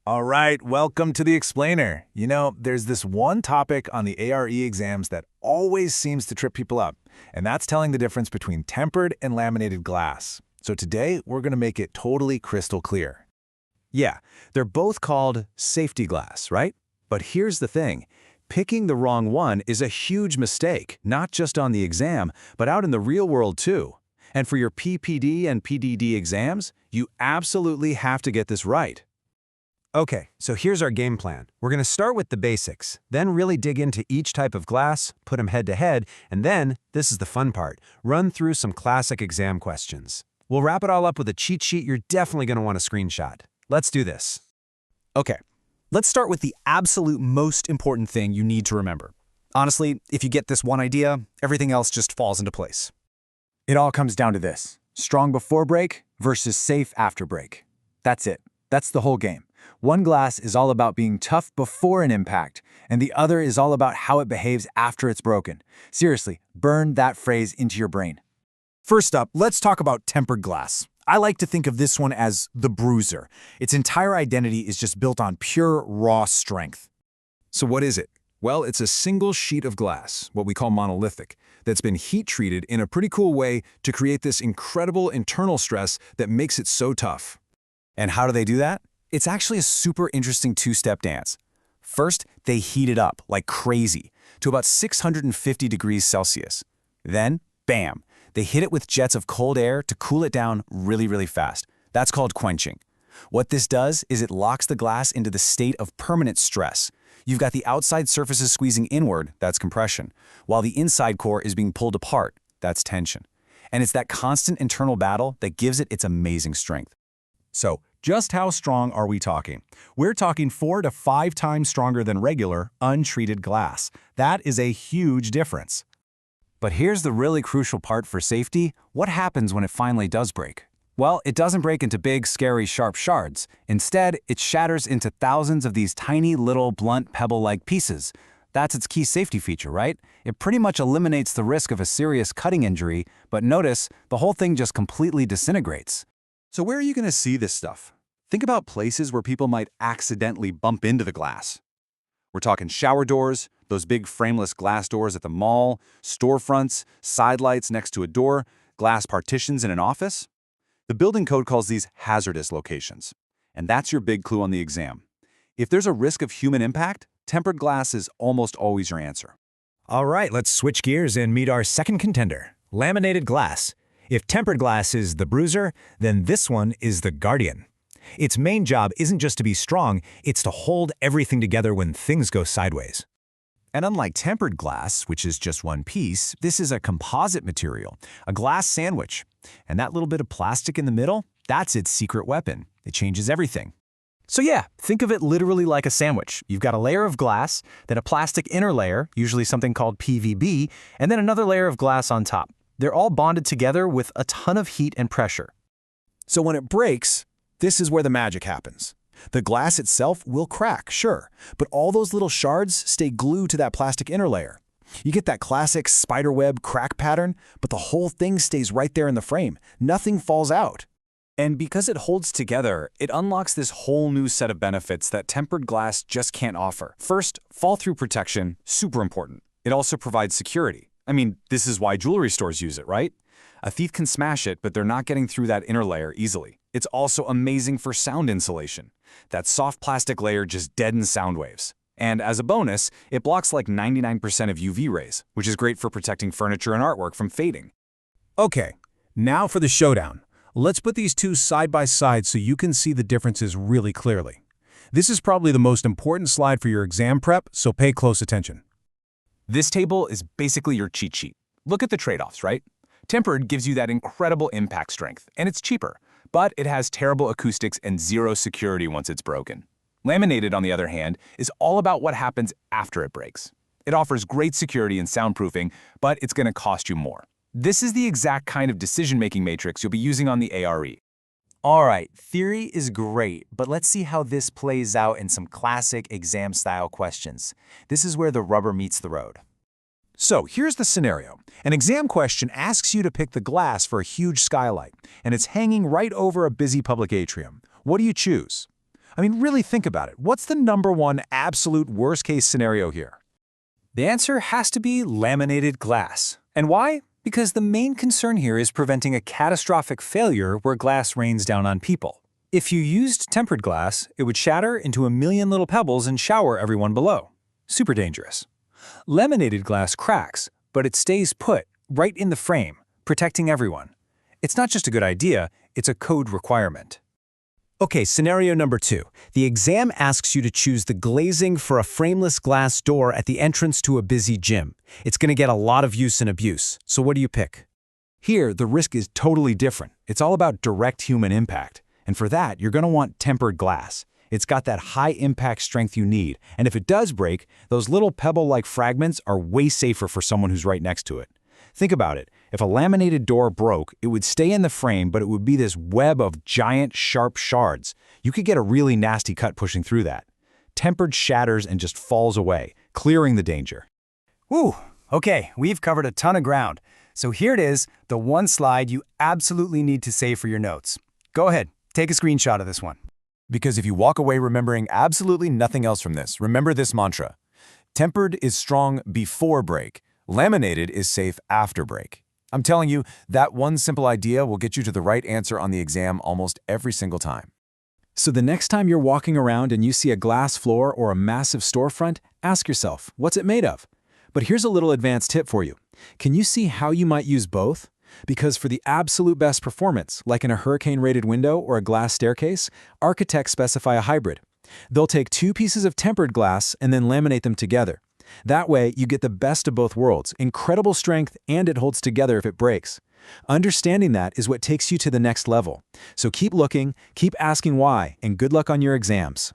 All right, welcome to the Explainer. You know, there's this one topic on the ARE exams that always seems to trip people up, and that's telling the difference between tempered and laminated glass. So today, we're going to make it totally crystal clear. Yeah, they're both called safety glass, right? But here's the thing. Picking the wrong one is a huge mistake, not just on the exam, but out in the real world too. And for your PPD and PDD exams, you absolutely have to get this right. Okay, so here's our game plan. We're going to start with the basics, then really dig into each type of glass, put them head to head, and then, this is the fun part, run through some classic exam questions. We'll wrap it all up with a cheat sheet you're definitely going to want to screenshot. Let's do this. Okay, let's start with the absolute most important thing you need to remember. Honestly, if you get this one idea, everything else just falls into place. It all comes down to this: strong before break versus safe after break. That's it. That's the whole game. One glass is all about being tough before an impact, and the other is all about how it behaves after it's broken. Seriously, burn that phrase into your brain. First up, let's talk about tempered glass. I like to think of this one as the bruiser. Its entire identity is just built on pure, raw strength. So what is it? Well, it's a single sheet of glass, what we call monolithic, that's been heat-treated in a pretty cool way to create this incredible internal stress that makes it so tough. And how do they do that? It's actually a super interesting two-step dance. First, they heat it up like crazy to about 650 degrees Celsius. Then, bam, they hit it with jets of cold air to cool it down really, really fast. That's called quenching. What this does is it locks the glass into the state of permanent stress. You've got the outside surfaces squeezing inward, that's compression, while the inside core is being pulled apart, that's tension. And it's that constant internal battle that gives it its amazing strength. So, just how strong are we talking? We're talking 4 to 5 times stronger than regular, untreated glass. That is a huge difference. But here's the really crucial part for safety. What happens when it finally does break? Well, it doesn't break into big, scary, sharp shards. Instead, it shatters into thousands of these tiny, little, blunt, pebble-like pieces. That's its key safety feature, right? It pretty much eliminates the risk of a serious cutting injury, but notice, the whole thing just completely disintegrates. So where are you going to see this stuff? Think about places where people might accidentally bump into the glass. We're talking shower doors, those big frameless glass doors at the mall, storefronts, side lights next to a door, glass partitions in an office. The building code calls these hazardous locations. And that's your big clue on the exam. If there's a risk of human impact, tempered glass is almost always your answer. All right, let's switch gears and meet our second contender, laminated glass. If tempered glass is the bruiser, then this one is the guardian. Its main job isn't just to be strong, it's to hold everything together when things go sideways. And unlike tempered glass, which is just one piece, this is a composite material, a glass sandwich. And that little bit of plastic in the middle, that's its secret weapon. It changes everything. So yeah, think of it literally like a sandwich. You've got a layer of glass, then a plastic inner layer, usually something called PVB, and then another layer of glass on top. They're all bonded together with a ton of heat and pressure. So when it breaks, this is where the magic happens. The glass itself will crack, sure, but all those little shards stay glued to that plastic inner layer. You get that classic spiderweb crack pattern, but the whole thing stays right there in the frame. Nothing falls out. And because it holds together, it unlocks this whole new set of benefits that tempered glass just can't offer. First, fall-through protection, super important. It also provides security. I mean, this is why jewelry stores use it, right? A thief can smash it, but they're not getting through that inner layer easily. It's also amazing for sound insulation. That soft plastic layer just deadens sound waves. And as a bonus, it blocks like 99% of UV rays, which is great for protecting furniture and artwork from fading. Okay, now for the showdown. Let's put these two side by side so you can see the differences really clearly. This is probably the most important slide for your exam prep, so pay close attention. This table is basically your cheat sheet. Look at the trade-offs, right? Tempered gives you that incredible impact strength, and it's cheaper, but it has terrible acoustics and zero security once it's broken. Laminated, on the other hand, is all about what happens after it breaks. It offers great security and soundproofing, but it's going to cost you more. This is the exact kind of decision-making matrix you'll be using on the ARE. All right, theory is great, but let's see how this plays out in some classic exam-style questions. This is where the rubber meets the road. So here's the scenario. An exam question asks you to pick the glass for a huge skylight, and it's hanging right over a busy public atrium. What do you choose? I mean, really think about it. What's the #1 absolute worst-case scenario here? The answer has to be laminated glass. And why? Because the main concern here is preventing a catastrophic failure where glass rains down on people. If you used tempered glass, it would shatter into a million little pebbles and shower everyone below. Super dangerous. Laminated glass cracks, but it stays put, right in the frame, protecting everyone. It's not just a good idea, it's a code requirement. Okay, scenario number 2. The exam asks you to choose the glazing for a frameless glass door at the entrance to a busy gym. It's going to get a lot of use and abuse. So what do you pick? Here, the risk is totally different. It's all about direct human impact. And for that, you're going to want tempered glass. It's got that high impact strength you need. And if it does break, those little pebble-like fragments are way safer for someone who's right next to it. Think about it. If a laminated door broke, it would stay in the frame, but it would be this web of giant, sharp shards. You could get a really nasty cut pushing through that. Tempered shatters and just falls away, clearing the danger. Whew, okay, we've covered a ton of ground. So here it is, the one slide you absolutely need to save for your notes. Go ahead, take a screenshot of this one. Because if you walk away remembering absolutely nothing else from this, remember this mantra. Tempered is strong before break. Laminated is safe after break. I'm telling you, that one simple idea will get you to the right answer on the exam almost every single time. So the next time you're walking around and you see a glass floor or a massive storefront, ask yourself, what's it made of? But here's a little advanced tip for you. Can you see how you might use both? Because for the absolute best performance, like in a hurricane-rated window or a glass staircase, architects specify a hybrid. They'll take 2 pieces of tempered glass and then laminate them together. That way, you get the best of both worlds, incredible strength, and it holds together if it breaks. Understanding that is what takes you to the next level. So keep looking, keep asking why, and good luck on your exams.